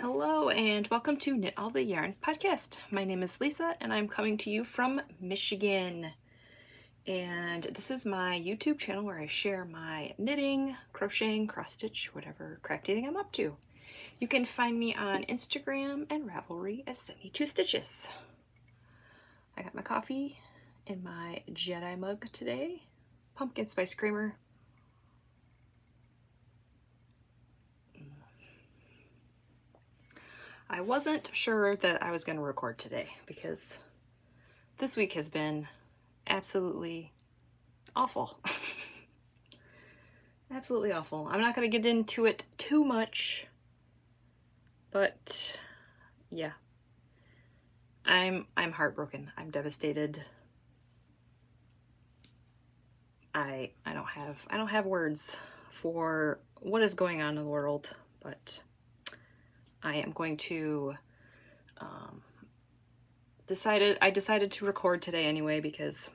Hello and welcome to Knit All the Yarn podcast. My name is Lisa and I'm coming to you from Michigan. And this is my YouTube channel where I share my knitting, crocheting, cross stitch, whatever crafting I'm up to. You can find me on Instagram and Ravelry as 72 Stitches. I got my coffee in my Jedi mug today. Pumpkin spice creamer. I wasn't sure that I was going to record today because this week has been absolutely awful. Absolutely awful. I'm not going to get into it too much, but yeah. I'm heartbroken. I'm devastated. I don't have words for what is going on in the world, but I am going to I decided to record today anyway because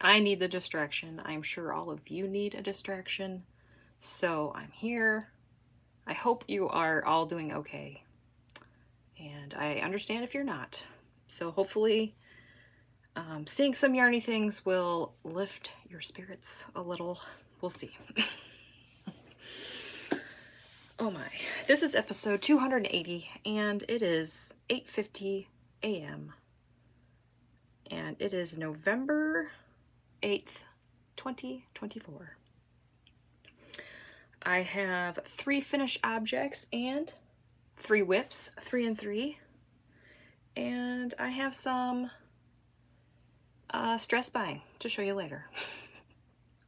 I need the distraction. I'm sure all of you need a distraction. So I'm here. I hope you are all doing okay. And I understand if you're not. So hopefully seeing some yarny things will lift your spirits a little. We'll see. Oh my, this is episode 280 and it is 8:50 a.m. and it is November 8th, 2024. I have 3 finished objects and 3 whips, 3 and 3, and I have some stress buying to show you later.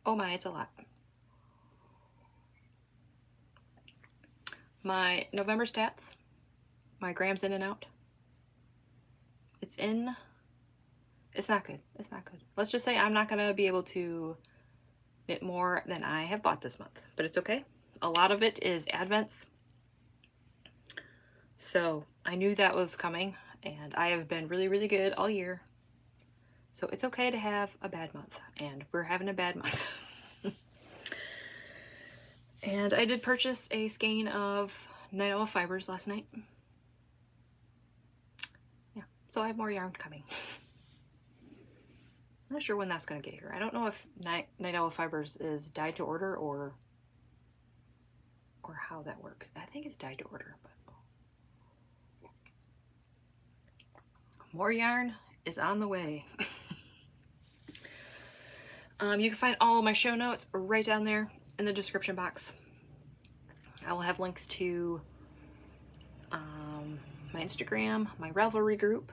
Oh my, it's a lot. My November stats, my grams in and out. It's not good. It's not good. Let's just say I'm not going to be able to knit more than I have bought this month, but it's okay. A lot of it is advents. So I knew that was coming and I have been really, really good all year. So it's okay to have a bad month, and we're having a bad month. And I did purchase a skein of Night Owl fibers last night. Yeah, so I have more yarn coming. Not sure when that's going to get here. I don't know if Night Owl fibers is dyed to order or how that works. I think it's dyed to order, but more yarn is on the way. You can find all of my show notes right down there in the description box. I will have links to my Instagram, my Ravelry group.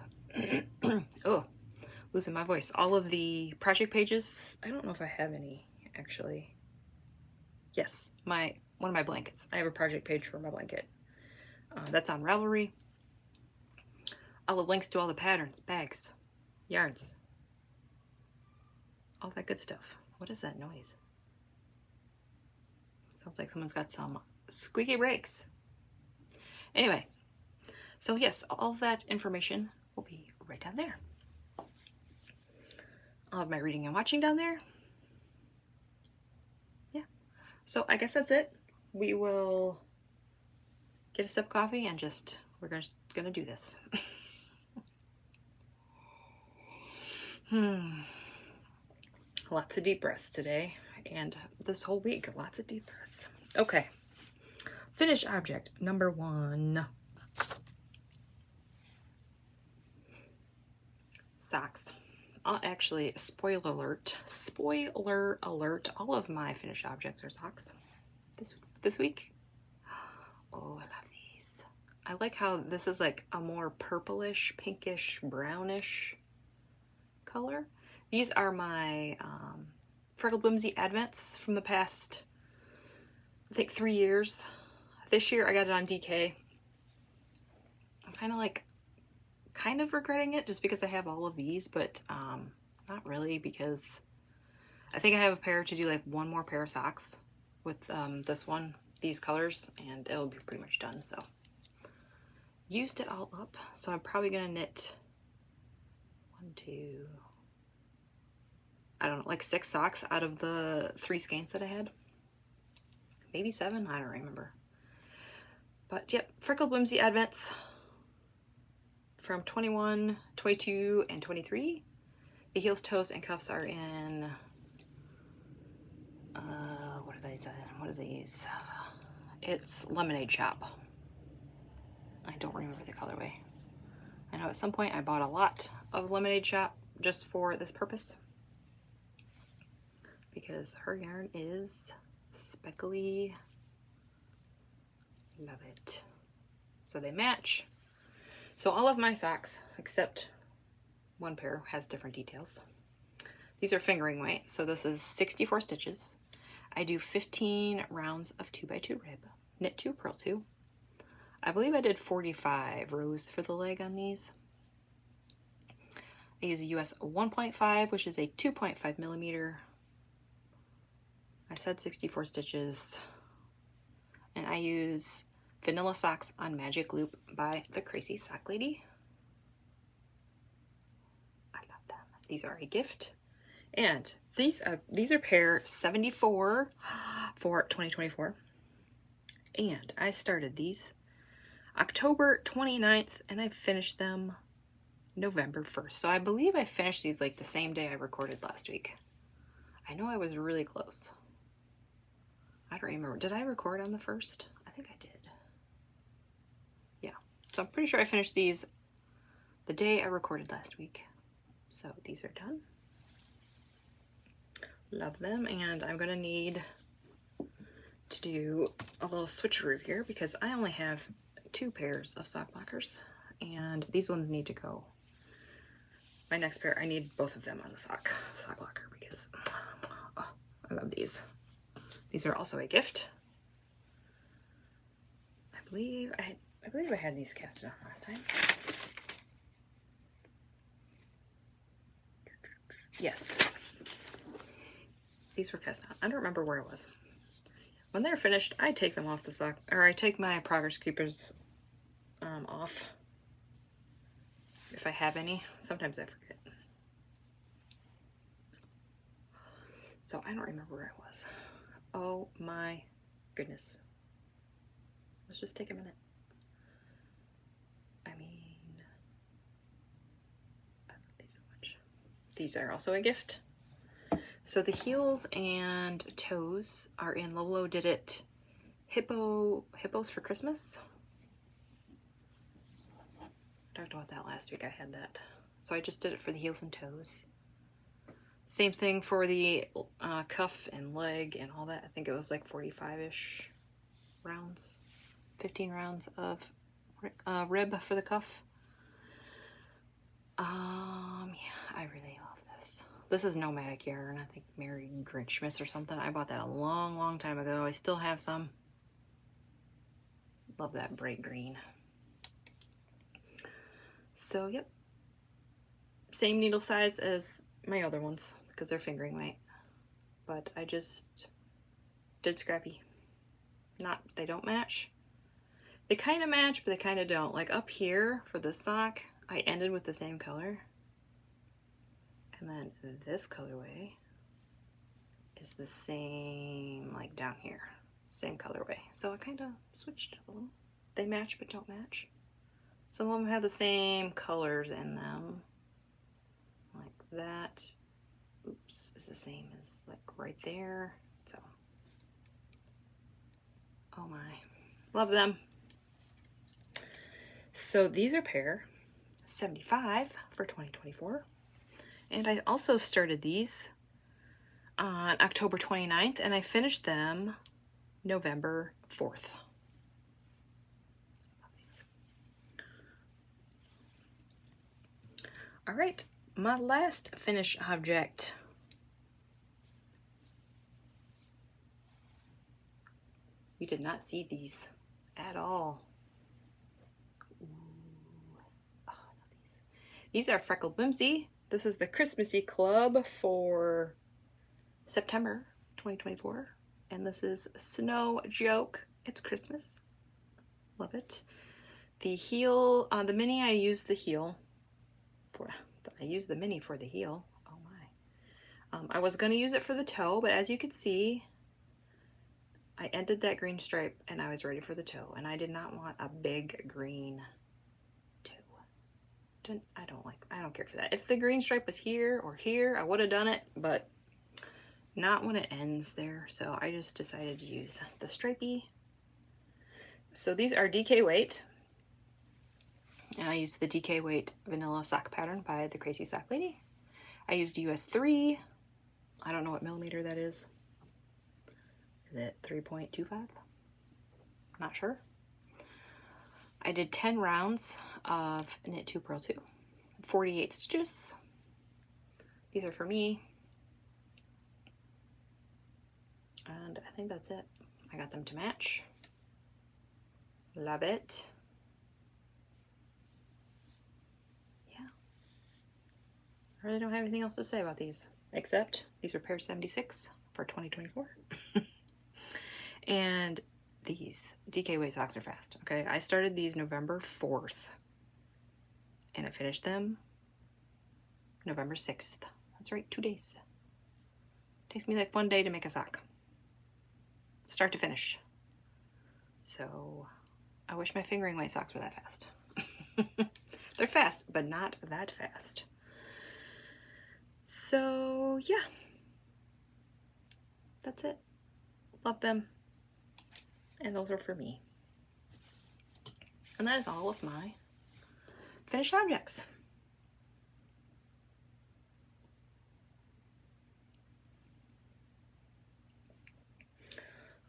Oh, losing my voice. All of the project pages. I don't know if I have any, actually. Yes, one of my blankets. I have a project page for my blanket. That's on Ravelry. I'll have links to all the patterns, bags, yarns, all that good stuff. What is that noise? Sounds like someone's got some squeaky brakes. Anyway, so yes, all that information will be right down there. I'll have my reading and watching down there. Yeah, so I guess that's it. We will get a sip of coffee and we're just gonna do this. Lots of deep breaths today, and this whole week, lots of deep breaths. Okay, finished object number 1. Socks. Actually, spoiler alert, all of my finished objects are socks this week. Oh, I love these. I like how this is like a more purplish, pinkish, brownish color. These are my Freckled Whimsy Advents from the past, I think, 3 years. This year I got it on DK. I'm kind of regretting it just because I have all of these, but not really, because I think I have a pair to do like one more pair of socks with these colors, and it'll be pretty much done. So used it all up, so I'm probably gonna knit 1, 2, I don't know, like 6 socks out of the 3 skeins that I had. Maybe 7, I don't remember. But yep, Freckled Whimsy Advents from 21, 22, and 23. The heels, toes, and cuffs are in, what are these? What are these? It's Lemonade Shop. I don't remember the colorway. I know at some point I bought a lot of Lemonade Shop just for this purpose, because her yarn is speckly. Love it. So they match. So all of my socks, except one pair, has different details. These are fingering weight, so this is 64 stitches. I do 15 rounds of 2x2 rib, knit 2, purl 2. I believe I did 45 rows for the leg on these. I use a US 1.5, which is a 2.5 millimeter. I said 64 stitches. And I use Vanilla Socks on Magic Loop by the Crazy Sock Lady. I love them. These are a gift. And these are pair 74 for 2024. And I started these October 29th and I finished them November 1st. So I believe I finished these like the same day I recorded last week. I know I was really close. I don't remember. Did I record on the 1st? I think I did. Yeah. So I'm pretty sure I finished these the day I recorded last week. So these are done. Love them. And I'm going to need to do a little switcheroo here because I only have 2 pairs of sock blockers and these ones need to go. My next pair, I need both of them on the sock blocker because oh, I love these. These are also a gift. I believe I had these cast on last time. Yes. These were cast on. I don't remember where it was. When they're finished, I take them off the sock, or I take my progress keepers off. If I have any. Sometimes I forget. So I don't remember where I was. Oh my goodness. Let's just take a minute. I mean, I love these so much. These are also a gift. So the heels and toes are in Lolo Did It Hippos for Christmas. Talked about that last week. I had that. So I just did it for the heels and toes. Same thing for the cuff and leg and all that. I think it was like 45-ish rounds. 15 rounds of rib for the cuff. Yeah, I really love this. This is Nomadic yarn. I think Mary Grinchmas or something. I bought that a long, long time ago. I still have some. Love that bright green. So, yep. Same needle size as my other ones because they're fingering weight. But I just did Scrappy. They don't match. They kind of match, but they kind of don't. Like up here for the sock, I ended with the same color. And then this colorway is the same, like down here. Same colorway. So I kind of switched a little. They match but don't match. Some of them have the same colors in them. Like that. Oops, is the same as like right there. So, oh my. Love them. So these are pair 75 for 2024. And I also started these on October 29th and I finished them November 4th. All right, my last finish object. You did not see these at all. Ooh. Oh, I love these. These are Freckled Whimsy. This is the Christmassy Club for September 2024. And this is Snow Joke. It's Christmas. Love it. The heel, the mini, I used the heel. I used the mini for the heel. Oh my. I was going to use it for the toe, but as you can see, I ended that green stripe and I was ready for the toe, and I did not want a big green toe. I don't care for that. If the green stripe was here or here, I would have done it, but not when it ends there. So I just decided to use the stripey. So these are DK weight, and I used the DK weight vanilla sock pattern by the Crazy Sock Lady. I used US 3. I don't know what millimeter that is. Is it 3.25? Not sure. I did 10 rounds of knit 2 purl 2, 48 stitches. These are for me. And I think that's it. I got them to match. Love it. Yeah. I really don't have anything else to say about these, except these are pair 76 for 2024. And these DK weight socks are fast. Okay, I started these November 4th and I finished them November 6th. That's right, 2 days. Takes me like 1 day to make a sock, start to finish. So I wish my fingering weight socks were that fast. They're fast, but not that fast. So yeah, that's it. Love them. And those are for me. And that is all of my finished objects.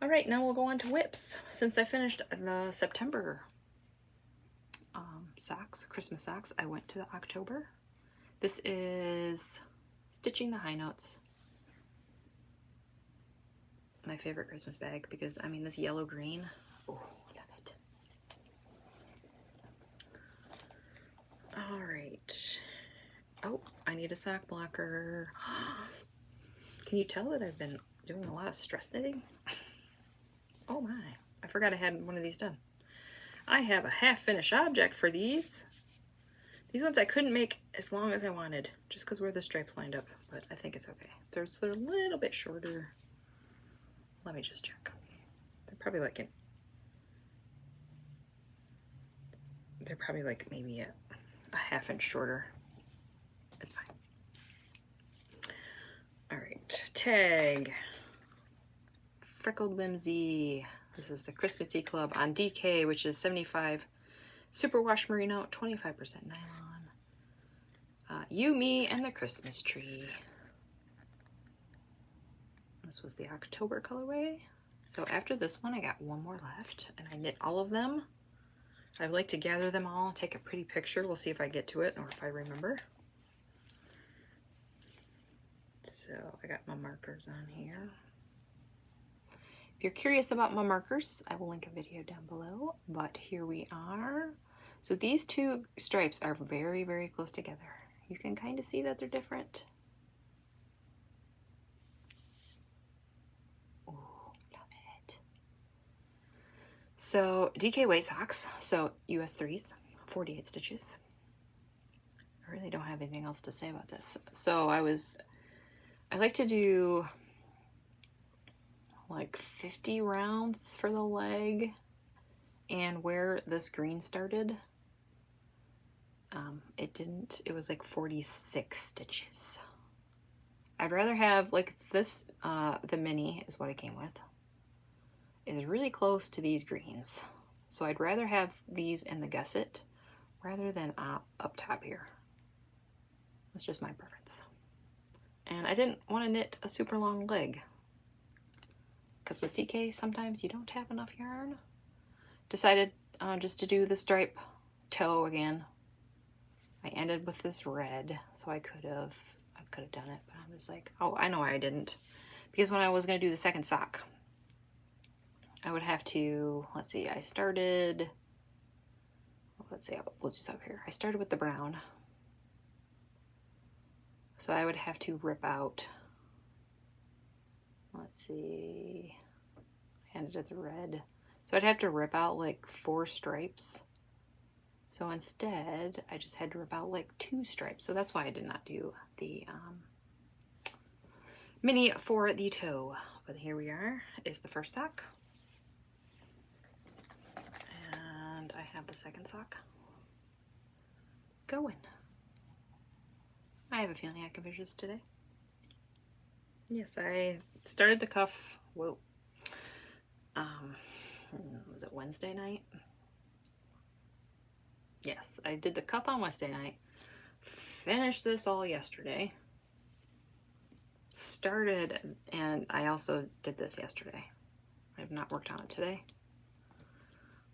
All right, now we'll go on to whips. Since I finished the September socks, Christmas socks, I went to the October. This is Stitching the High Notes. My favorite Christmas bag, because I mean this yellow green, oh, love it. All right. Oh, I need a sock blocker. Can you tell that I've been doing a lot of stress knitting? Oh my, I forgot I had one of these done. I have a half-finished object for these. These ones I couldn't make as long as I wanted, just because where the stripes lined up, but I think it's okay. They're a little bit shorter. Let me just check. They're probably like maybe a half inch shorter. It's fine. All right, tag. Freckled Whimsy. This is the Christmassy Club on DK, which is 75 superwash merino, 25% nylon. You, Me, and the Christmas Tree. This was the October colorway. So after this one, I got one more left, and I knit all of them. I like to gather them all, take a pretty picture. We'll see if I get to it or if I remember. So I got my markers on here. If you're curious about my markers, I will link a video down below, but here we are. So these two stripes are very, very close together. You can kind of see that they're different. Oh, love it. So DK weight socks, so US 3s, 48 stitches. I really don't have anything else to say about this. So I like to do like 50 rounds for the leg, and where this green started, it was like 46 stitches. I'd rather have like this, the mini is what it came with, is really close to these greens. So I'd rather have these in the gusset rather than up top here. That's just my preference. And I didn't want to knit a super long leg, because with DK sometimes you don't have enough yarn. Decided just to do the stripe toe again. I ended with this red, so I could have done it, but I was like, oh, I know why I didn't. Because when I was going to do the second sock, I would have to, let's see, I started, we'll just up here. I started with the brown. So I would have to rip out, let's see, I ended at the red. So I'd have to rip out like 4 stripes. So instead, I just had to rip out like 2 stripes. So that's why I did not do the mini for the toe. But here we are, is the first sock. have the second sock going. I have a feeling I can finish this today. Yes, I started the cuff, whoa, was it Wednesday night? Yes, I did the cuff on Wednesday night, finished this all yesterday, started, and I also did this yesterday. I have not worked on it today.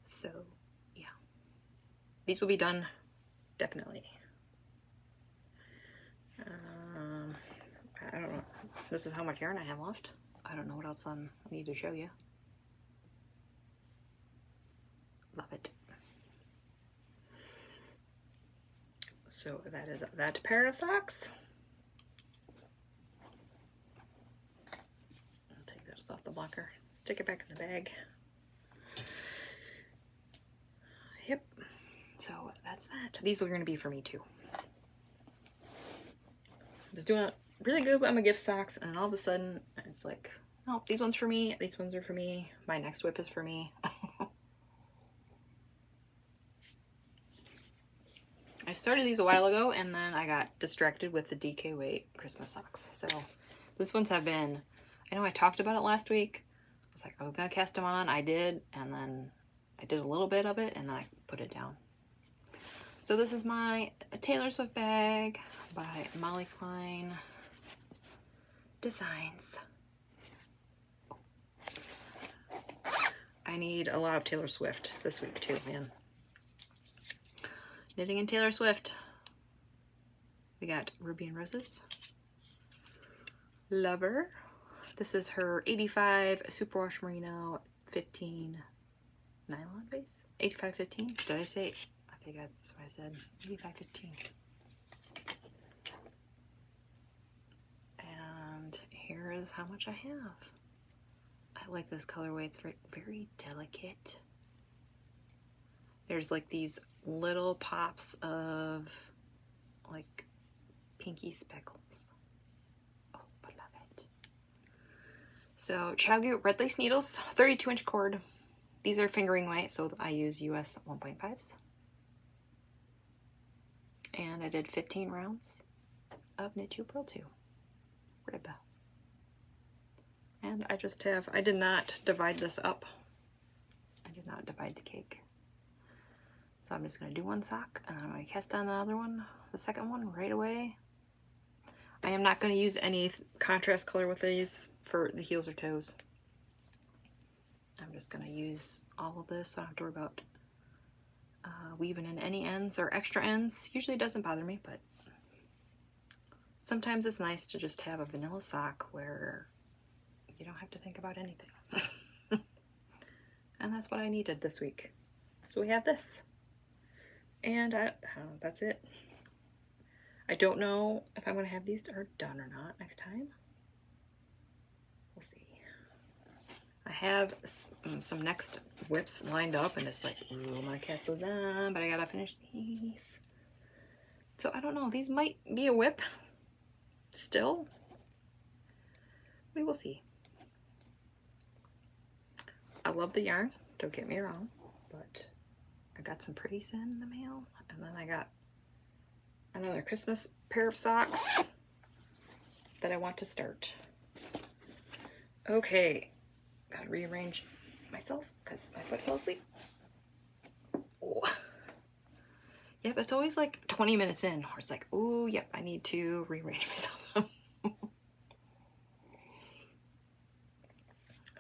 So, yeah. These will be done, definitely. I don't know. This is how much yarn I have left. I don't know what else I need to show you. Love it. So that is that pair of socks. I'll take this off the blocker. Stick it back in the bag. Yep. So that's that. These are going to be for me too. I was doing really good on my gift socks, and all of a sudden it's like, oh, these ones for me, these ones are for me, my next whip is for me. I started these a while ago, and then I got distracted with the DK weight Christmas socks. So these ones have been, I know I talked about it last week. I was like, I was gonna cast them on. I did, and then I did a little bit of it, and then I put it down. So this is my Taylor Swift bag by Molly Klein Designs. I need a lot of Taylor Swift this week too, man. Knitting and Taylor Swift. We got Ruby and Roses. Lover. This is her 85 Superwash Merino 15 nylon base. 8515. Did I say? I think that's what I said. 8515. And here is how much I have. I like this colorway. It's very, very delicate. There's like these little pops of like pinky speckles. Oh, I love it. So Chiaogoo red lace needles, 32-inch cord. These are fingering weight, so I use US 1.5s. And I did 15 rounds of Knit 2 Purl 2 rib. And I just have, I did not divide this up. I did not divide the cake. So I'm just going to do one sock, and I'm going to cast on the other one, the second one, right away. I am not going to use any contrast color with these for the heels or toes. I'm just going to use all of this, so I don't have to worry about weaving in any ends or extra ends. Usually it doesn't bother me, but sometimes it's nice to just have a vanilla sock where you don't have to think about anything. And that's what I needed this week. So we have this. And that's it. I don't know if I'm going to have these done or not next time. We'll see. I have some next whips lined up, and it's like, ooh, I'm going to cast those on, but I got to finish these. So I don't know. These might be a whip still. We will see. I love the yarn, don't get me wrong, but I got some pretties in the mail, and then I got another Christmas pair of socks that I want to start. Okay, gotta rearrange myself because my foot fell asleep. Oh. Yep, it's always like 20 minutes in where it's like, oh, yep, I need to rearrange myself.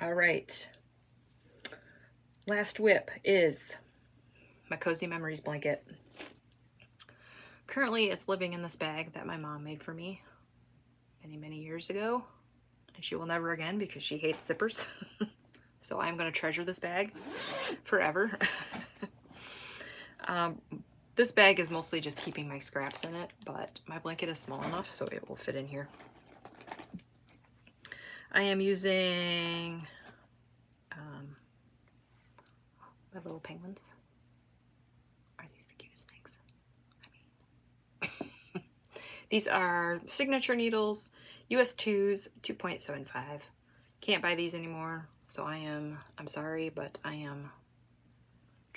All right. Last whip is my Cozy Memories blanket. Currently, it's living in this bag that my mom made for me many, many years ago. And she will never again because she hates zippers. So I'm going to treasure this bag forever. This bag is mostly just keeping my scraps in it, but my blanket is small enough so it will fit in here. I am using my little penguins. Are these the cutest things? I mean, these are signature needles, US 2s, 2.75. Can't buy these anymore, so I'm sorry, but I am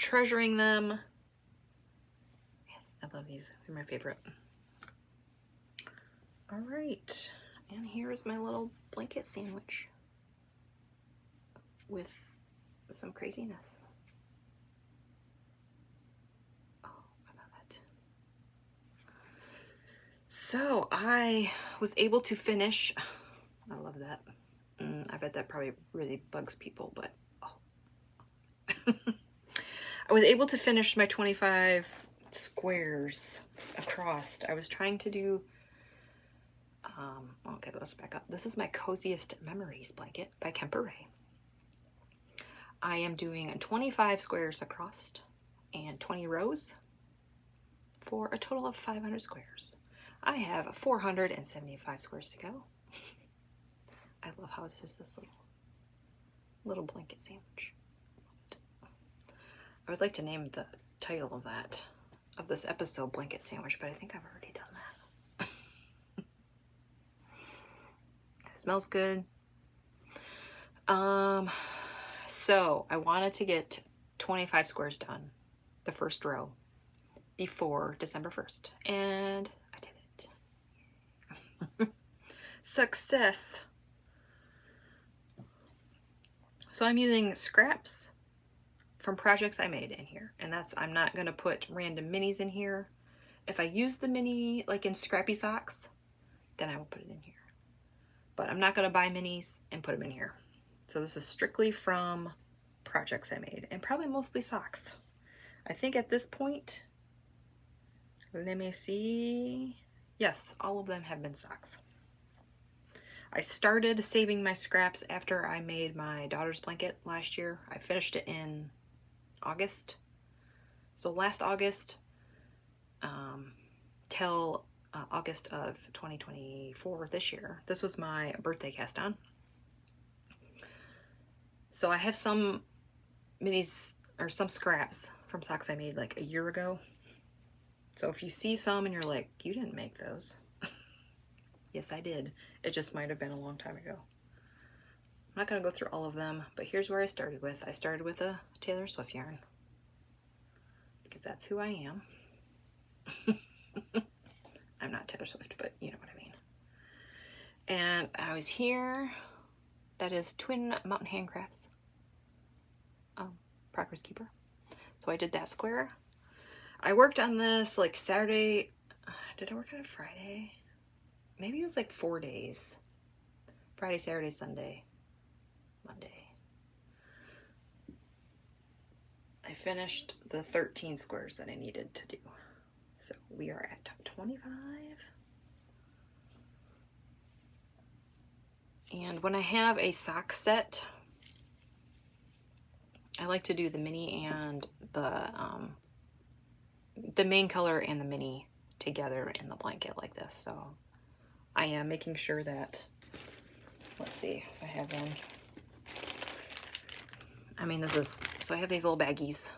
treasuring them. Yes, I love these. They're my favorite. All right, and here is my little blanket sandwich with some craziness. Oh, I love it. So I was able to finish, I love that. I bet that probably really bugs people, but oh. I was able to finish my 25 squares across. I was trying to do, okay, let's back up. This is my Coziest Memories blanket by Kemper. I am doing 25 squares across and 20 rows for a total of 500 squares. I have 475 squares to go. I love how it's just this little blanket sandwich. I would like to name the title of this episode Blanket Sandwich, but I think I've already done that. It smells good. So I wanted to get 25 squares done, the first row, before December 1st, and I did it. Success. So I'm using scraps from projects I made in here, and I'm not gonna put random minis in here. If I use the mini like in Scrappy Socks, then I will put it in here. But I'm not gonna buy minis and put them in here. So this is strictly from projects I made, and probably mostly socks. I think at this point, let me see. Yes, all of them have been socks. I started saving my scraps after I made my daughter's blanket last year. I finished it in August. So last August till August of 2024 this year. This was my birthday cast on. So I have some minis or some scraps from socks I made like a year ago. So if you see some and you're like, you didn't make those. Yes, I did. It just might have been a long time ago. I'm not going to go through all of them, but here's where I started with. I started with a Taylor Swift yarn because that's who I am. I'm not Taylor Swift, but you know what I mean. And I was here. That is Twin Mountain Handcrafts. Progress Keeper. So I did that square. I worked on this like Saturday. Did I work on it Friday? Maybe it was like 4 days. Friday, Saturday, Sunday, Monday. I finished the 13 squares that I needed to do. So we are at 25. And when I have a sock set, I like to do the mini and the main color and the mini together in the blanket like this. So I am making sure that, let's see if I have one. I mean, this is, so I have these little baggies.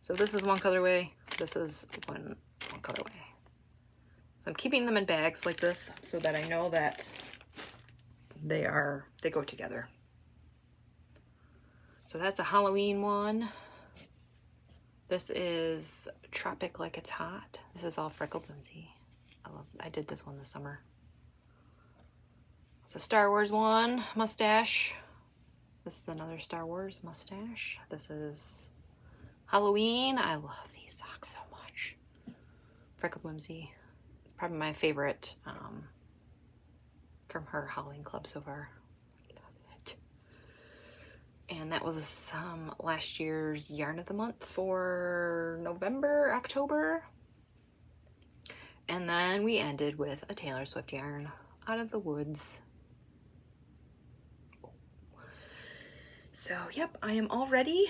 So this is one colorway, this is one colorway. So I'm keeping them in bags like this so that I know that they go together. So that's a Halloween one. This is Tropic Like It's Hot. This is all Freckled Whimsy. I did this one this summer. It's a Star Wars one, mustache. This is another Star Wars mustache. This is Halloween. I love these socks so much. Freckled Whimsy. It's probably my favorite from her Halloween club so far. And that was last year's Yarn of the Month for November, October. And then we ended with a Taylor Swift yarn, Out of the Woods. So, yep, I am all ready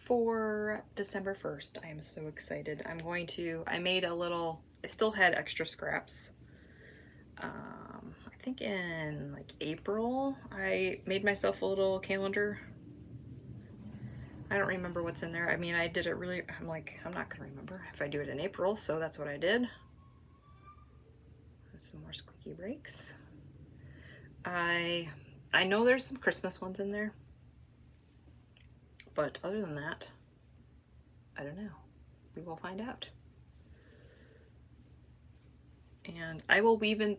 for December 1st. I am so excited. I made a little, I still had extra scraps. I think in like April, I made myself a little calendar. I don't remember what's in there. I mean, I did it really, I'm like, I'm not gonna remember if I do it in April, so that's what I did. Some more squeaky breaks. I know there's some Christmas ones in there, but other than that, I don't know. We will find out. And I will weave in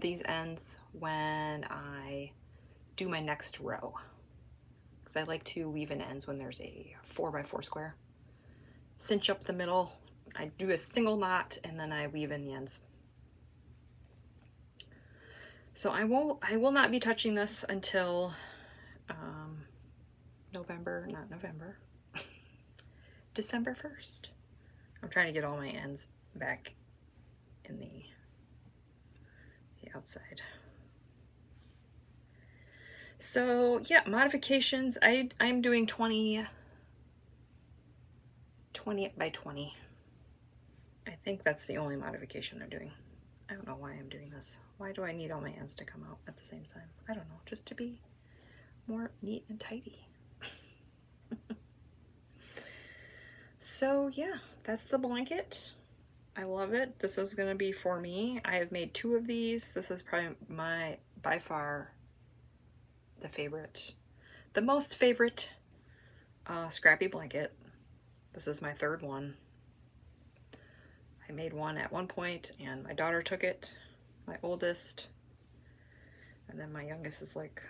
these ends when I do my next row. Because I like to weave in ends when there's a 4x4 square. Cinch up the middle. I do a single knot and then I weave in the ends. So I will not be touching this until December 1st. I'm trying to get all my ends back in the outside. So yeah, modifications. I'm doing 20 by 20. I think that's the only modification I'm doing. I don't know why I'm doing this. Why do I need all my ends to come out at the same time? I don't know, just to be more neat and tidy. So yeah, that's the blanket. I love it. This is gonna be for me. I have made 2 of these. This is probably by far, the most favorite Scrappy blanket. This is my 3rd one. I made one at one point and my daughter took it, my oldest, and then my youngest is like,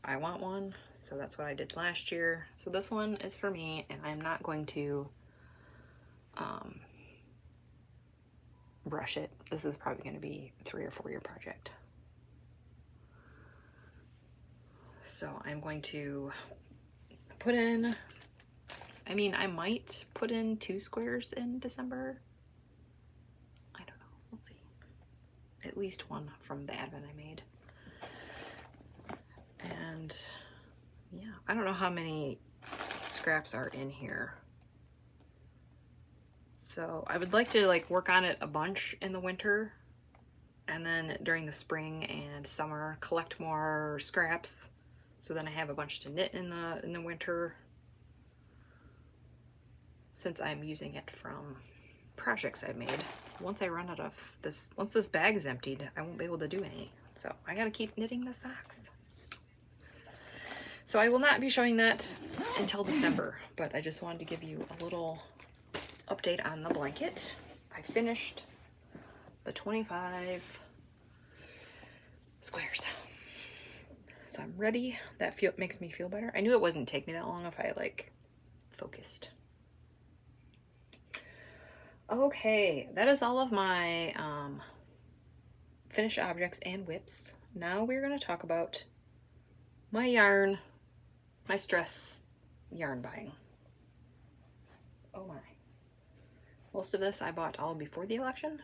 I want one, so that's what I did last year. So this one is for me, and I'm not going to brush it. This is probably going to be a 3 or 4 year project. So I'm going to put in, I mean, I might put in 2 squares in December. I don't know, we'll see. At least one from the advent I made. And yeah, I don't know how many scraps are in here. So I would like to like work on it a bunch in the winter, and then during the spring and summer collect more scraps, so then I have a bunch to knit in the winter, since I'm using it from projects I've made. Once I run out of this, once this bag is emptied, I won't be able to do any. So I gotta keep knitting the socks. So I will not be showing that until December, but I just wanted to give you a little update on the blanket. I finished the 25 squares. So I'm ready. That makes me feel better. I knew it wouldn't take me that long if I like focused. Okay, that is all of my finished objects and whips. Now we're going to talk about my yarn, my stress yarn buying. Oh my. Most of this I bought all before the election.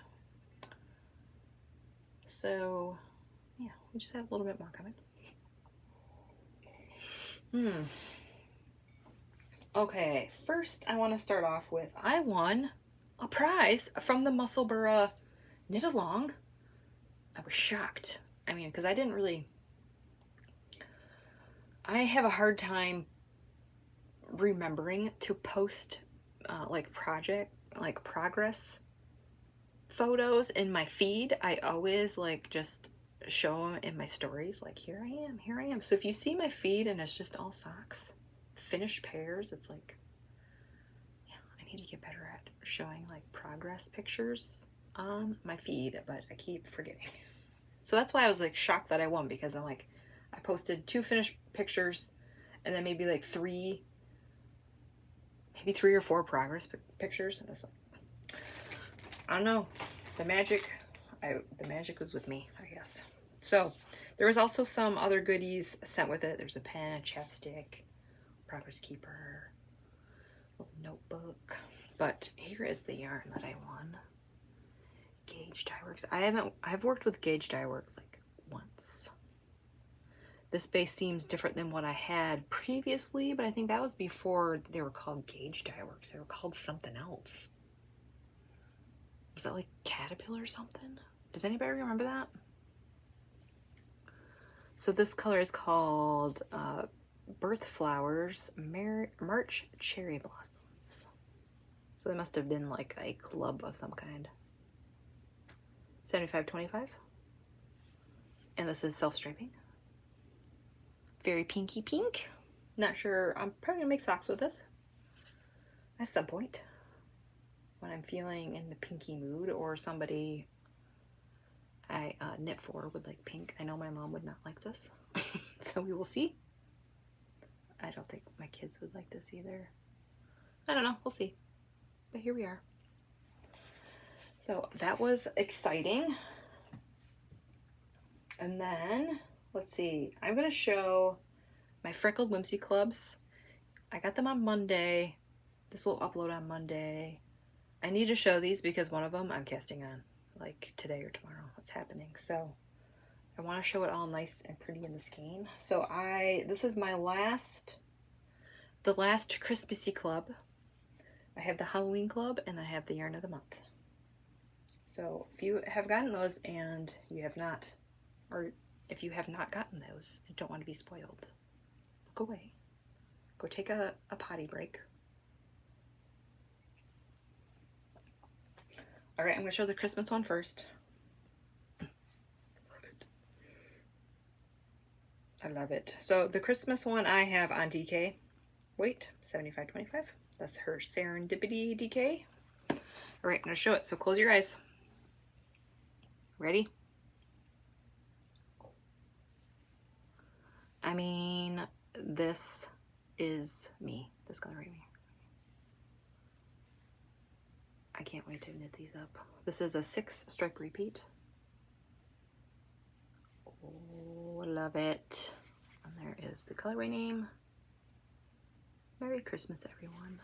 So yeah, we just have a little bit more coming. Okay, first I want to start off with, I won a prize from the Musselburgh Knit Along. I was shocked. I mean, because I have a hard time remembering to post progress photos in my feed. I always like just show them in my stories, like here I am. So if you see my feed and it's just all socks, finished pairs, it's like, yeah, I need to get better at showing like progress pictures on my feed, but I keep forgetting. So that's why I was like shocked that I won, because I'm like, I posted 2 finished pictures and then maybe like 3 or 4 progress pictures, and it's like, I don't know, the magic was with me, I guess. So there was also some other goodies sent with it. There's a pen, a chapstick, progress keeper, little notebook. But here is the yarn that I won. Gauge Dye Works. I've worked with Gauge Dye Works like once. This base seems different than what I had previously, but I think that was before they were called Gauge Dye Works. They were called something else. Was that like Caterpillar or something? Does anybody remember that? So this color is called Birth Flowers March Cherry Blossoms. So they must have been like a club of some kind. 75/25. And this is self-striping. Very pinky pink. Not sure, I'm probably gonna make socks with this. at some point when I'm feeling in the pinky mood, or somebody I knit for would like pink. I know my mom would not like this, so we will see. I don't think my kids would like this either. I don't know, we'll see. But here we are. So that was exciting. And then, let's see, I'm gonna show my Freckled Whimsy clubs. I got them on Monday. This will upload on Monday. I need to show these because one of them I'm casting on like today or tomorrow. It's happening. So I want to show it all nice and pretty in the skein. So this is my the last Christmassy club. I have the Halloween club and I have the yarn of the month. So if you have gotten those and you have not, or if you have not gotten those and don't want to be spoiled, look away. Go take a potty break. All right, I'm going to show the Christmas one first. I love it. So the Christmas one I have on DK. Weight, 75.25. That's her Serendipity DK. All right, I'm going to show it. So close your eyes. Ready? I mean, this is me. This color right here. I can't wait to knit these up. This is a 6 stripe repeat. Oh, I love it. And there is the colorway name. Merry Christmas, everyone.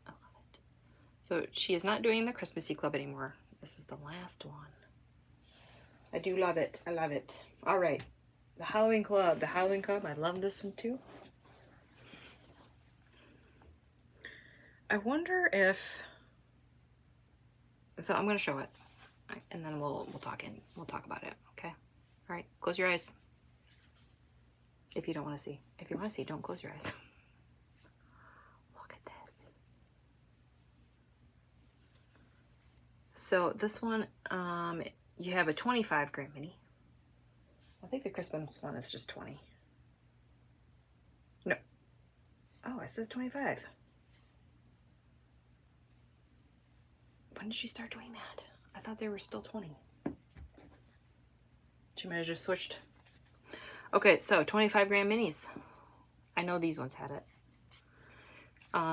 I love it. So she is not doing the Christmassy club anymore. This is the last one. I do love it. I love it. All right. The Halloween club. The Halloween club. I love this one too. I wonder if... So I'm going to show it, and then we'll talk about it, okay? All right, close your eyes. If you don't want to see. If you want to see, don't close your eyes. Look at this. So this one, you have a 25 gram mini. I think the Christmas one is just 20. No. Oh, it says 25. When did she start doing that? I thought they were still 20. She might have just switched. Okay, so 25 gram minis. I know these ones had it.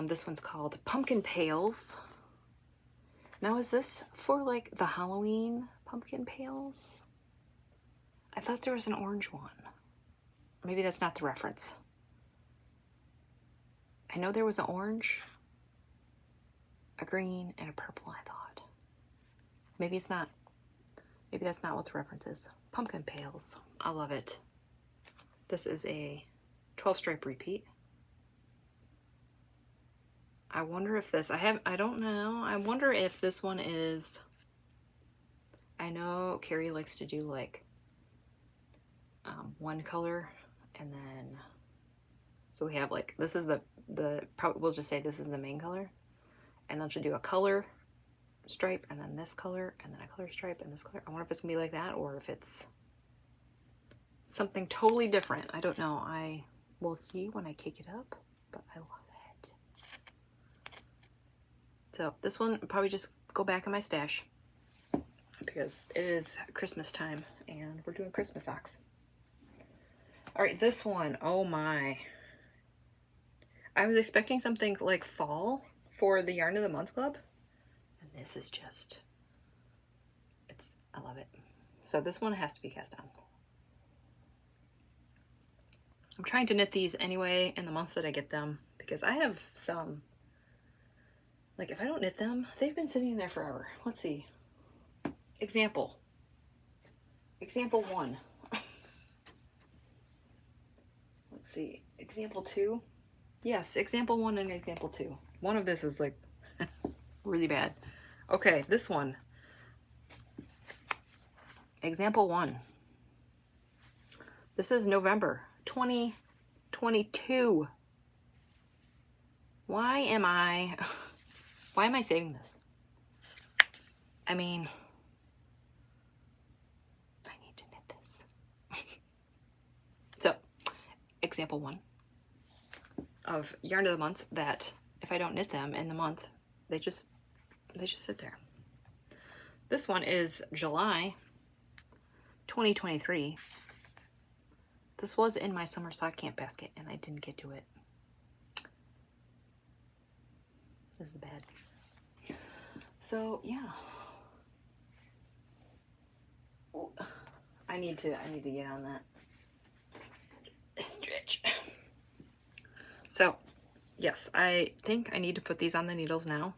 This one's called Pumpkin Pails. Now is this for like the Halloween pumpkin pails? I thought there was an orange one. Maybe that's not the reference. I know there was an orange, a green, and a purple, I thought. Maybe it's not. Maybe that's not what the reference is. Pumpkin Pails. I love it. This is a 12 stripe repeat. I wonder if this, I don't know. I wonder if this one is, I know Carrie likes to do like one color, and then, so we have like, this is we'll just say this is the main color. And then she'll do a color stripe, and then this color, and then a color stripe, and this color. I wonder if it's gonna be like that, or if it's something totally different. I don't know. I will see when I cake it up, but I love it. So this one, probably just go back in my stash because it is Christmas time, and we're doing Christmas socks. All right, this one, oh my. I was expecting something like fall for the Yarn of the Month Club, and this is just, I love it. So this one has to be cast on. I'm trying to knit these anyway in the month that I get them, because I have some, like if I don't knit them, they've been sitting there forever. Let's see. Example 1. Let's see. Example 2. Yes, example 1 and example 2. One of this is like really bad. Okay, this one. Example 1. This is November 2022. Why am I saving this? I mean, I need to knit this. So, example 1 of Yarn of the Month that if I don't knit them in the month, they just sit there. This one is July 2023. This was in my summer sock camp basket and I didn't get to it. This is bad. So yeah. Ooh, I need to get on that. Stretch. So yes, I think I need to put these on the needles now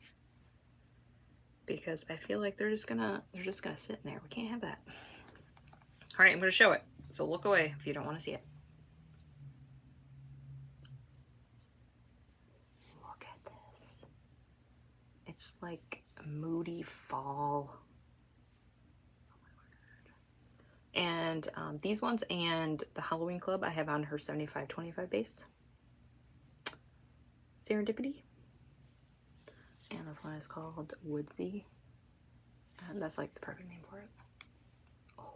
because I feel like they're just gonna sit in there. We can't have that. All right, I'm gonna show it. So look away if you don't want to see it. Look at this. It's like a moody fall. And these ones and the Halloween Club I have on her 75-25 base. Serendipity. And this one is called Woodsy. And that's like the perfect name for it. Oh.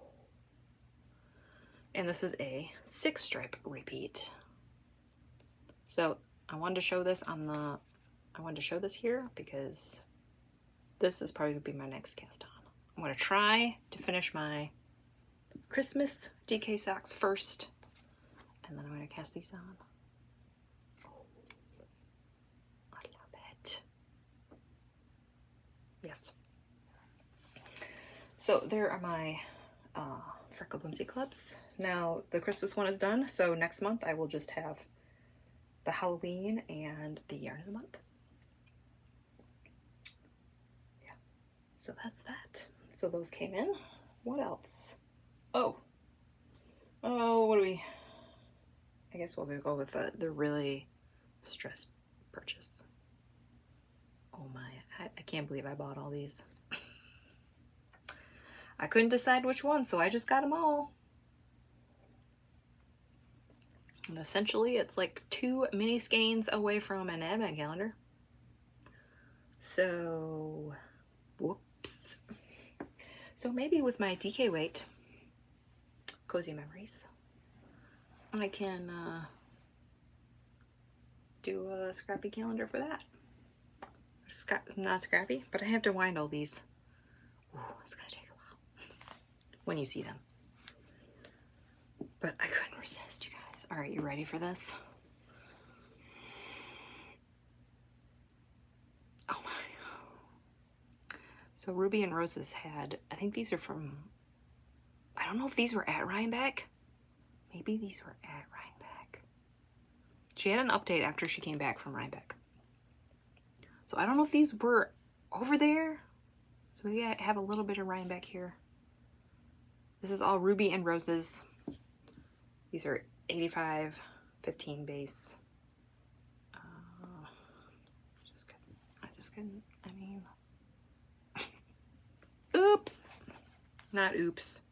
And this is a 6-stripe repeat. So I wanted to show this here because this is probably gonna be my next cast on. I'm gonna try to finish my Christmas DK socks first, and then I'm gonna cast these on. Oh, I love it. Yes. So there are my Freckled Whimsy clubs. Now the Christmas one is done, so next month I will just have the Halloween and the yarn of the month. Yeah, so that's that. So those came in. What else? Oh, what do we? I guess we'll go with the really stress purchase. Oh my, I can't believe I bought all these. I couldn't decide which one, so I just got them all. And essentially, it's like 2 mini skeins away from an advent calendar. So, whoops. So maybe with my DK weight, Cozy Memories, I can do a scrappy calendar for that. Not scrappy, but I have to wind all these. Ooh, it's gonna take a while when you see them. But I couldn't resist, you guys. All right, you ready for this? Oh my. So Ruby and Roses had, I think these are from, I don't know if these were at Rhinebeck. Maybe these were at Rhinebeck. She had an update after she came back from Rhinebeck. So I don't know if these were over there. So maybe I have a little bit of Rhinebeck here. This is all Ruby and Roses. These are 85, 15 base. I mean, oops. Not oops.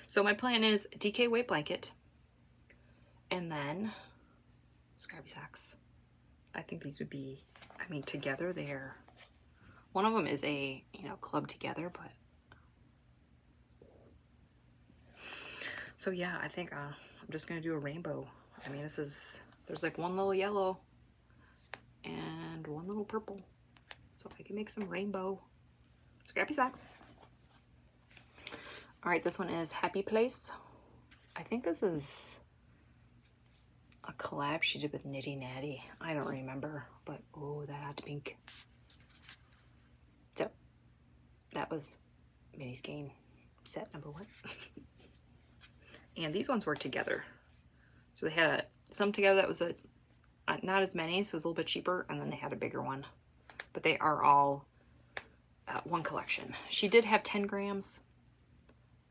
So my plan is DK weight blanket and then scrappy socks. I think these would be, I mean, together they're, one of them is a, club together, but. So yeah, I think I'm just gonna do a rainbow. I mean, there's like one little yellow and one little purple. So I can make some rainbow scrappy socks. All right, this one is Happy Place. I think this is a collab she did with Nitty Natty. I don't remember, but oh, that hot pink. So that was mini skein set number 1. And these ones were together. So they had some together that was not as many, so it was a little bit cheaper, and then they had a bigger one. But they are all one collection. She did have 10 grams,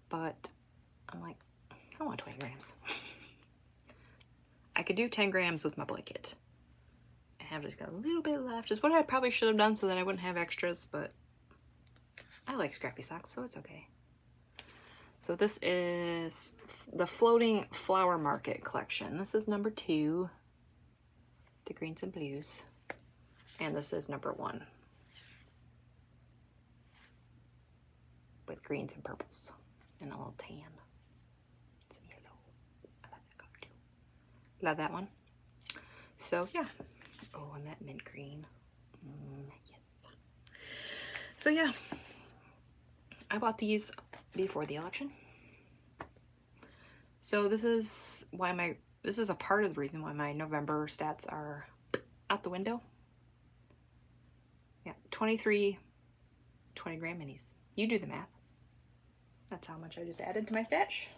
but I'm like, I want 20 grams. I could do 10 grams with my blanket. I have just got a little bit left. Is what I probably should have done so that I wouldn't have extras, but I like scrappy socks, so it's okay. So this is the Floating Flower Market collection. This is number 2, the greens and blues. And this is number 1, with greens and purples and a little tan. It's yellow. I like that color too. Love that one. So yeah. Oh, and that mint green. Yes. So yeah, I bought these before the election. So this is why this is a part of the reason why my November stats are out the window. Yeah, 23 20-gram minis. You do the math. That's how much I just added to my stash.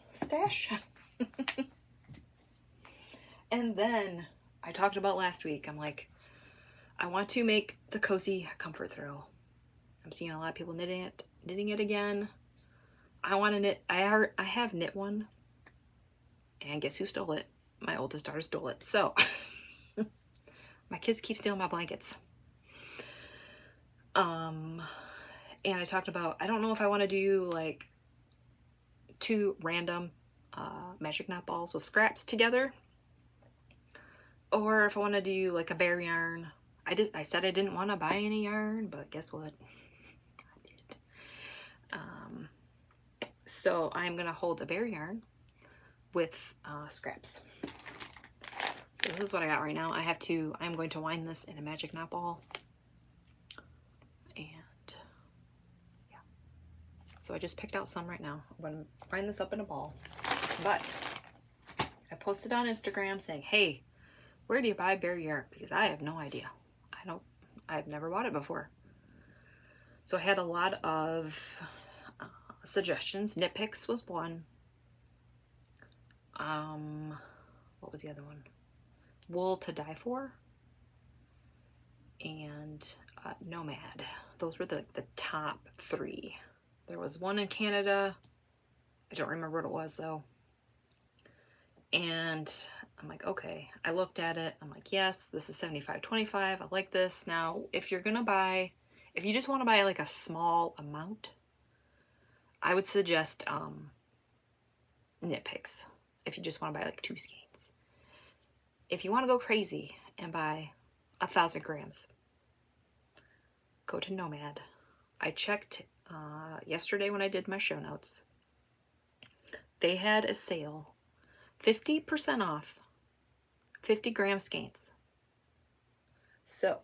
And then I talked about last week, I'm like, I want to make the cozy comfort throw. I'm seeing a lot of people knitting it again. I want to knit. I have knit one, and guess who stole it? My oldest daughter stole it. So my kids keep stealing my blankets. And I talked about, I don't know if I want to do like 2 random magic knot balls with scraps together, or if I want to do like a bare yarn. I said I didn't want to buy any yarn, but guess what? I did. So I'm gonna hold a bare yarn with scraps. So this is what I got right now. I'm going to wind this in a magic knot ball. And yeah. So I just picked out some right now. I'm going to wind this up in a ball. But I posted on Instagram saying, hey, where do you buy bare yarn? Because I have no idea. I've never bought it before. So I had a lot of suggestions. Knit Picks was one. What was the other one? Wool to Die For and Nomad. Those were the top 3. There was one in Canada. I don't remember what it was though. And I'm like, okay. I looked at it. I'm like, yes, this is $75.25. I like this. Now, if you just want to buy like a small amount, I would suggest Knit Picks. If you just want to buy like 2 skeins. If you want to go crazy and buy 1,000 grams, go to Nomad. I checked yesterday when I did my show notes. They had a sale, 50% off, 50 gram skeins. So,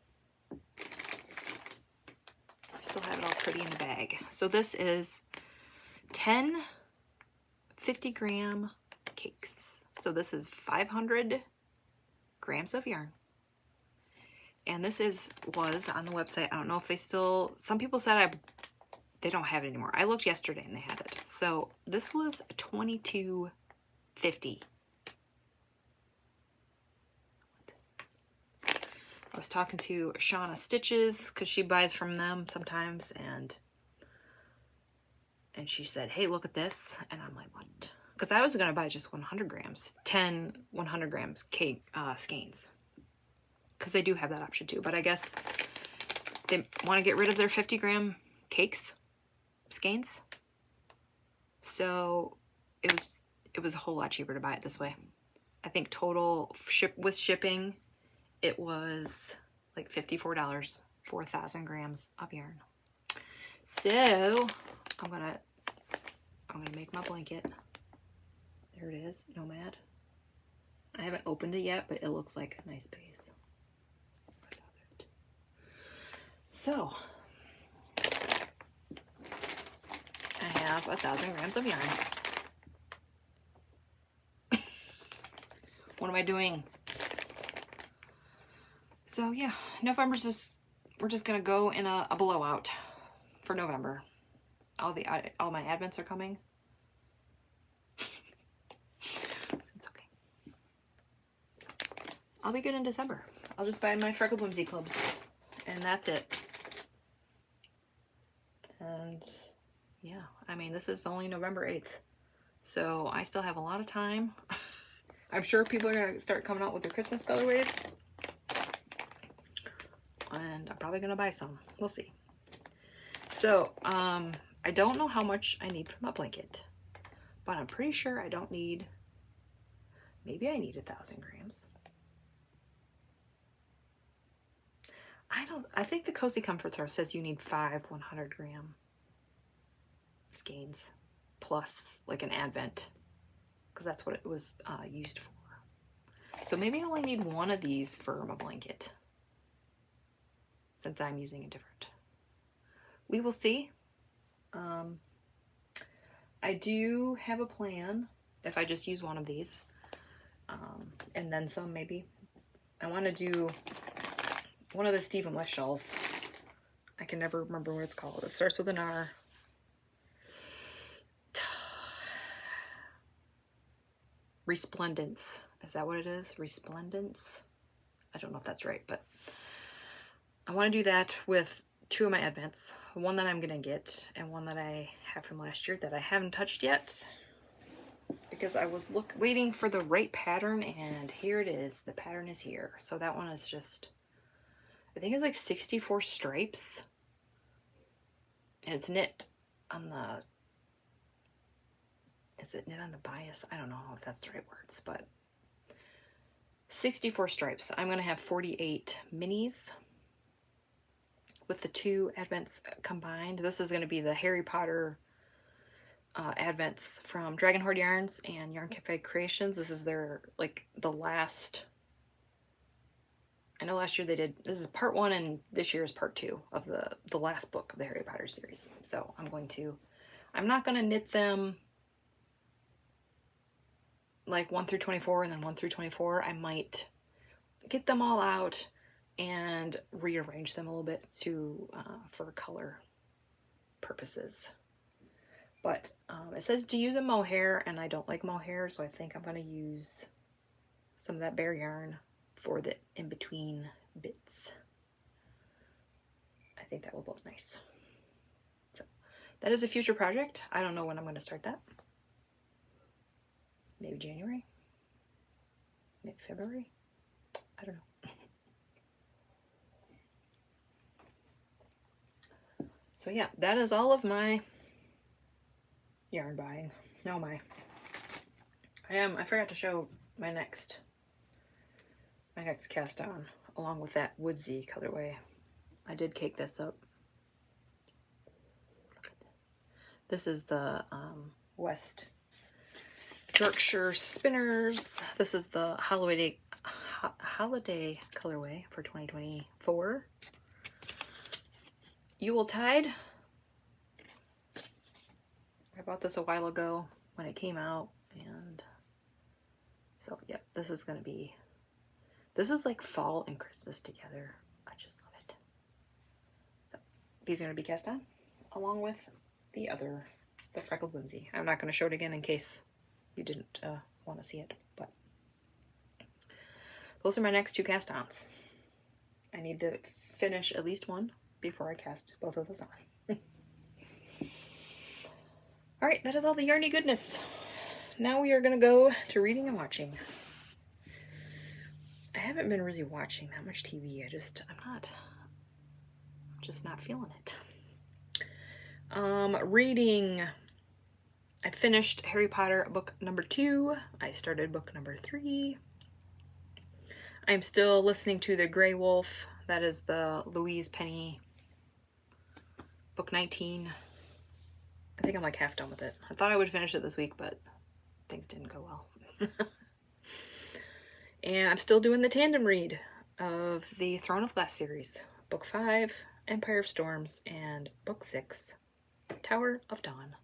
I still have it all pretty in the bag. So this is 10 50 gram cakes. So this is 500 grams of yarn. And this was on the website. I don't know if they still, some people said they don't have it anymore. I looked yesterday and they had it. So this was $22.50. I was talking to Shauna Stitches because she buys from them sometimes, and she said, hey, look at this. And I'm like, what? Because I was going to buy just 100 grams, 10 100 grams cake skeins. Because they do have that option too. But I guess they want to get rid of their 50 gram cakes, skeins. So it was a whole lot cheaper to buy it this way. I think total with shipping, it was like $54 for 1,000 grams of yarn. So I'm gonna make my blanket. There it is, Nomad. I haven't opened it yet, but it looks like a nice base. So I have 1,000 grams of yarn. What am I doing? So yeah, November's we're just gonna go in a blowout for November. All my advents are coming. It's okay. I'll be good in December. I'll just buy my Freckled Whimsy clubs, and that's it. And yeah, I mean, this is only November 8th, so I still have a lot of time. I'm sure people are gonna start coming out with their Christmas colorways. And I'm probably gonna buy some. We'll see. So, I don't know how much I need for my blanket, but I'm pretty sure I don't need, maybe I need 1,000 grams. I think the Cozy Comfort Throw says you need 5 100 gram skeins plus like an advent, because that's what it was used for. So maybe I only need one of these for my blanket. since I'm using a different. We will see. I do have a plan if I just use one of these, and then some maybe. I want to do one of the Stephen West shawls. I can never remember what it's called. It starts with an R. Resplendence. Is that what it is? Resplendence? I don't know if that's right, but I want to do that with two of my Advents. One that I'm going to get and one that I have from last year that I haven't touched yet because I was waiting for the right pattern, and here it is. The pattern is here. So that one is just, I think it's like 64 stripes, and it's knit on the, is it knit on the bias? I don't know if that's the right words, but 64 stripes. I'm going to have 48 minis with the two Advents combined. This is going to be the Harry Potter Advents from Dragon Horde Yarns and Yarn Cafe Creations. This is their, like, the last, I know last year they did, this is part 1 and this year is part 2 of the last book of the Harry Potter series. So I'm not going to knit them like 1 through 24 and then 1 through 24. I might get them all out and rearrange them a little bit to for color purposes. But it says to use a mohair, and I don't like mohair, so I think I'm going to use some of that bare yarn for the in-between bits. I think that will look nice. So that is a future project. I don't know when I'm going to start that. Maybe January? Maybe February? I don't know. So yeah, that is all of my yarn buying. I forgot to show my next cast on, along with that Woodsy colorway. I did cake this up. Look at this. This is the West Yorkshire Spinners. This is the holiday colorway for 2024. Yuletide. I bought this a while ago when it came out, and so yeah, this is like fall and Christmas together. I just love it. So these are going to be cast on along with the Freckled Whimsy. I'm not going to show it again in case you didn't want to see it, but those are my next two cast-ons. I need to finish at least one before I cast both of those on. Alright, that is all the yarny goodness. Now we are going to go to reading and watching. I haven't been really watching that much TV. I'm just not feeling it. Reading. I finished Harry Potter book number 2. I started book number 3. I'm still listening to The Grey Wolf. That is the Louise Penny book 19. I think I'm like half done with it. I thought I would finish it this week, but things didn't go well. And I'm still doing the tandem read of the Throne of Glass series. Book 5, Empire of Storms, and book 6, Tower of Dawn.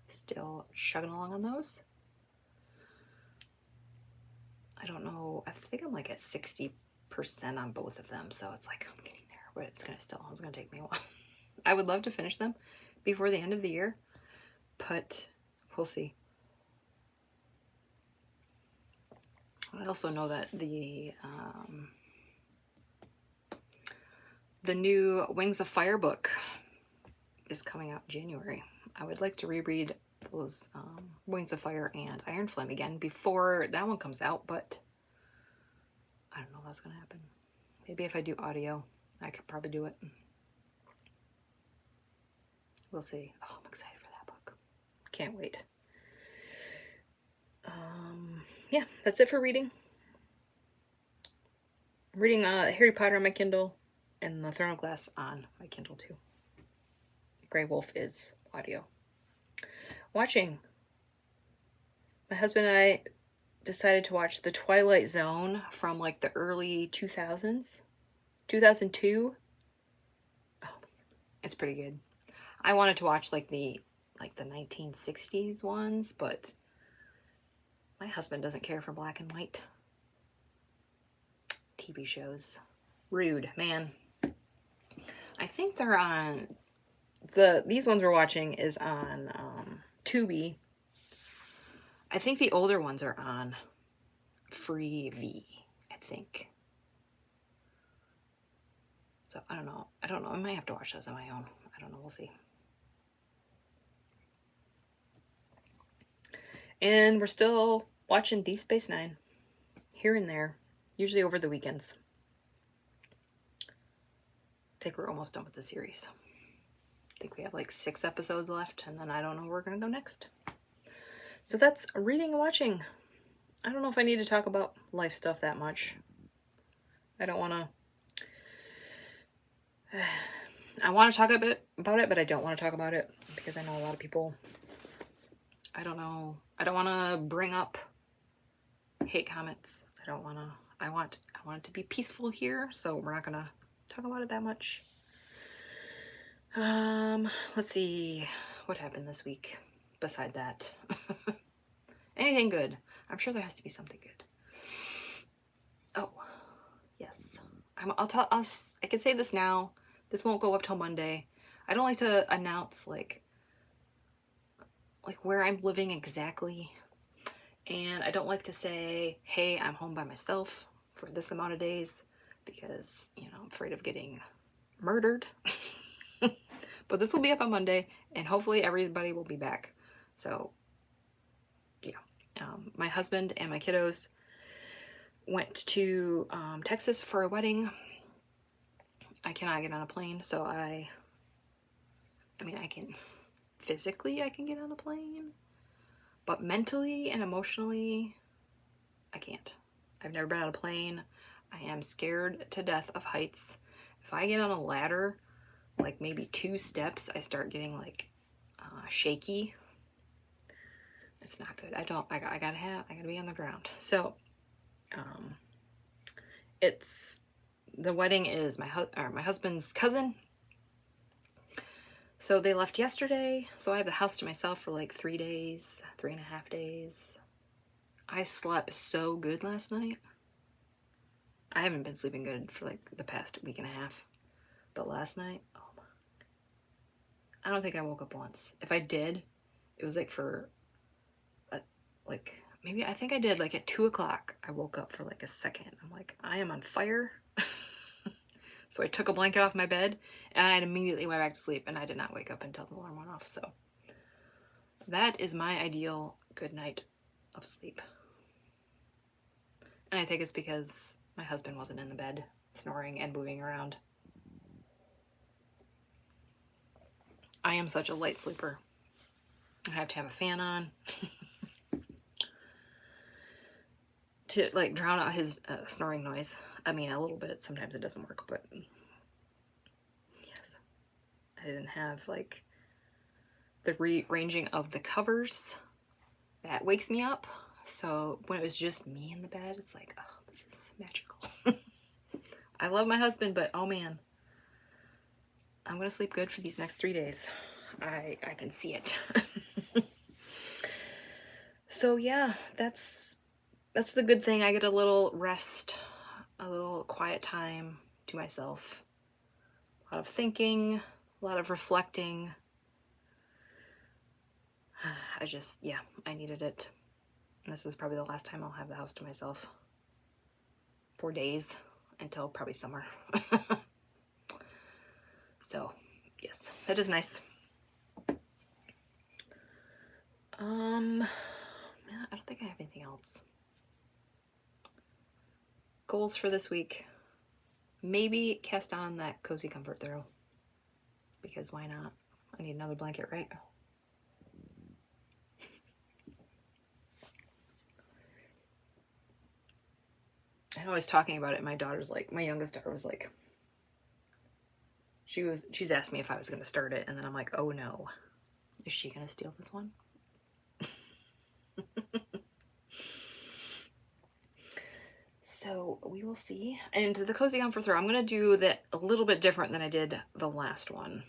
Still chugging along on those. I don't know. I think I'm like at 60% on both of them, so it's like I'm getting there, but it's gonna take me a while. I would love to finish them before the end of the year, but we'll see. I also know that the new Wings of Fire book is coming out in January. I would like to reread those Wings of Fire and Iron Flame again before that one comes out, but I don't know if that's going to happen. Maybe if I do audio, I could probably do it. We'll see. Oh, I'm excited for that book. Can't wait. Yeah, that's it for reading. I'm reading Harry Potter on my Kindle and The Throne of Glass on my Kindle too. Grey Wolf is audio. Watching. My husband and I decided to watch The Twilight Zone from like the early 2000s. 2002. It's pretty good. I wanted to watch like the 1960s ones, but my husband doesn't care for black and white TV shows. Rude, man. I think they're on these ones we're watching is on Tubi. I think the older ones are on Freevee, I think. So I don't know. I might have to watch those on my own. I don't know. We'll see. And we're still watching Deep Space Nine here and there, usually over the weekends. I think we're almost done with the series. I think we have like 6 episodes left, and then I don't know where we're going to go next. So that's reading and watching. I don't know if I need to talk about life stuff that much. I don't want to... I want to talk a bit about it, but I don't want to talk about it because I know a lot of people... I don't know. I don't want to bring up hate comments. I don't want to... I want it to be peaceful here, so we're not going to talk about it that much. Let's see. What happened this week beside that? Anything good? I'm sure there has to be something good. Oh, yes. I can say this now. This won't go up till Monday. I don't like to announce like where I'm living exactly. And I don't like to say, hey, I'm home by myself for this amount of days because, you know, I'm afraid of getting murdered. But this will be up on Monday and hopefully everybody will be back. So, yeah. My husband and my kiddos went to Texas for a wedding. I cannot get on a plane, so I mean, I can get on a plane, but mentally and emotionally, I can't. I've never been on a plane. I am scared to death of heights. If I get on a ladder, like maybe 2 steps, I start getting like shaky. It's not good. I gotta be on the ground. So, the wedding is my husband's cousin. So they left yesterday. So I have the house to myself for like 3 days, 3.5 days. I slept so good last night. I haven't been sleeping good for like the past week and a half. But last night, oh my. I don't think I woke up once. If I did, it was like for, maybe I think I did like at 2 o'clock. I woke up for like a second. I'm like, I am on fire. So I took a blanket off my bed and I immediately went back to sleep and I did not wake up until the alarm went off. So that is my ideal good night of sleep. And I think it's because my husband wasn't in the bed snoring and moving around. I am such a light sleeper. I have to have a fan on to like drown out his snoring noise. I mean, a little bit. Sometimes it doesn't work, but yes. I didn't have like the rearranging of the covers. That wakes me up. So when it was just me in the bed, it's like, oh, this is magical. I love my husband, but oh man. I'm going to sleep good for these next 3 days. I can see it. So yeah, that's the good thing. I get a little rest, a little quiet time to myself. A lot of thinking, a lot of reflecting. I needed it. And this is probably the last time I'll have the house to myself. 4 days until probably summer. So, yes, that is nice. Yeah, I don't think I have anything else. Goals for this week. Maybe cast on that Cozy Comfort Throw. Because why not? I need another blanket, right? I'm always talking about it. My youngest daughter was like, she's asked me if I was going to start it. And then I'm like, oh no, is she going to steal this one? So we will see. And the Cozy Comfort Throw, I'm going to do that a little bit different than I did the last one.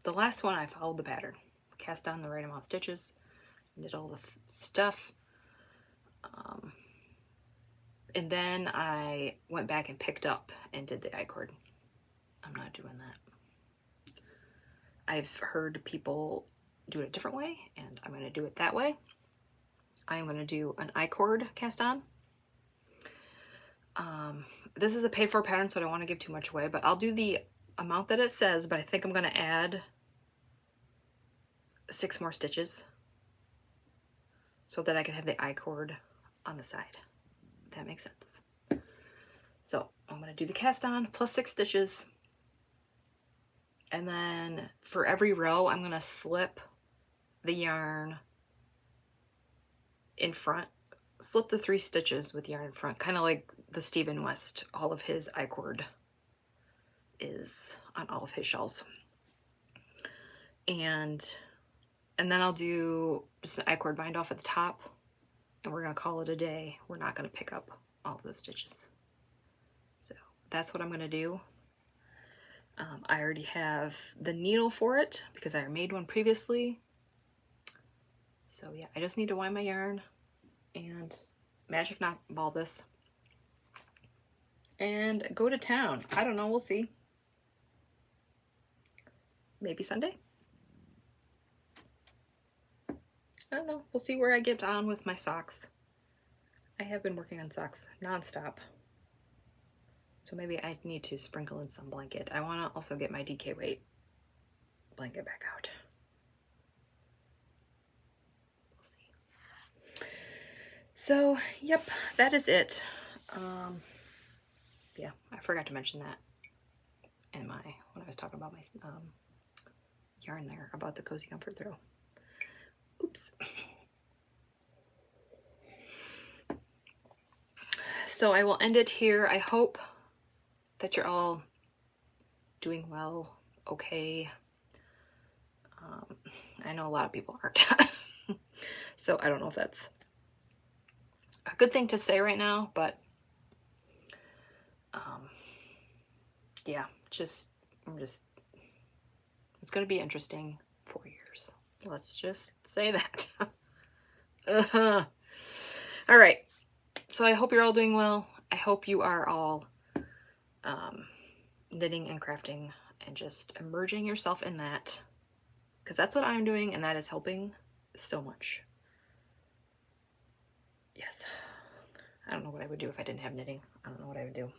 the last one I followed the pattern. Cast on the right amount of stitches, did all the stuff. And then I went back and picked up and did the I-cord. I'm not doing that. I've heard people do it a different way, and I'm going to do it that way. I'm going to do an I-cord cast on. This is a paid for pattern, so I don't want to give too much away, but I'll do the amount that it says, but I think I'm going to add 6 more stitches so that I can have the I-cord on the side. If that makes sense. So I'm going to do the cast on plus 6 stitches. And then for every row, I'm going to slip the yarn in front, slip the 3 stitches with yarn in front, kind of like the Stephen West, all of his I-cord is on all of his shawls. And then I'll do just an I-cord bind off at the top, and we're going to call it a day. We're not going to pick up all of those stitches. So that's what I'm going to do. I already have the needle for it because I made one previously. So yeah, I just need to wind my yarn and magic knot ball this and go to town. I don't know, we'll see. Maybe Sunday? I don't know. We'll see where I get on with my socks. I have been working on socks nonstop. So maybe I need to sprinkle in some blanket. I want to also get my DK weight blanket back out. We'll see. So, yep, that is it. Yeah, I forgot to mention that in when I was talking about my yarn there about the Cozy Comfort Throw. Oops. So I will end it here. I hope that you're all doing well, okay. I know a lot of people aren't. So I don't know if that's a good thing to say right now, but yeah, it's going to be interesting 4 years. Let's just say that. All right. So I hope you're all doing well. I hope you are all knitting and crafting and just immersing yourself in that, because that's what I'm doing, and that is helping so much. Yes. I don't know what I would do if I didn't have knitting. I don't know what I would do.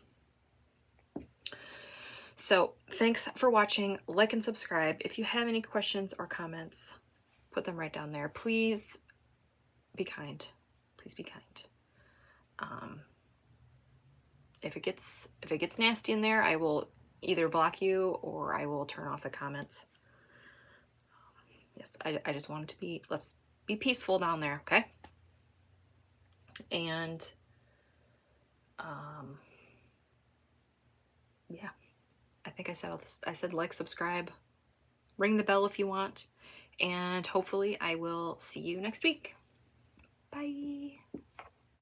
So thanks for watching. Like and subscribe. If you have any questions or comments, put them right down there. Please be kind. Please be kind. If it gets nasty in there, I will either block you or I will turn off the comments. Yes, I just want it to be, let's be peaceful down there, okay? And yeah, I think I said all this. I said like, subscribe, ring the bell if you want, and hopefully I will see you next week. Bye.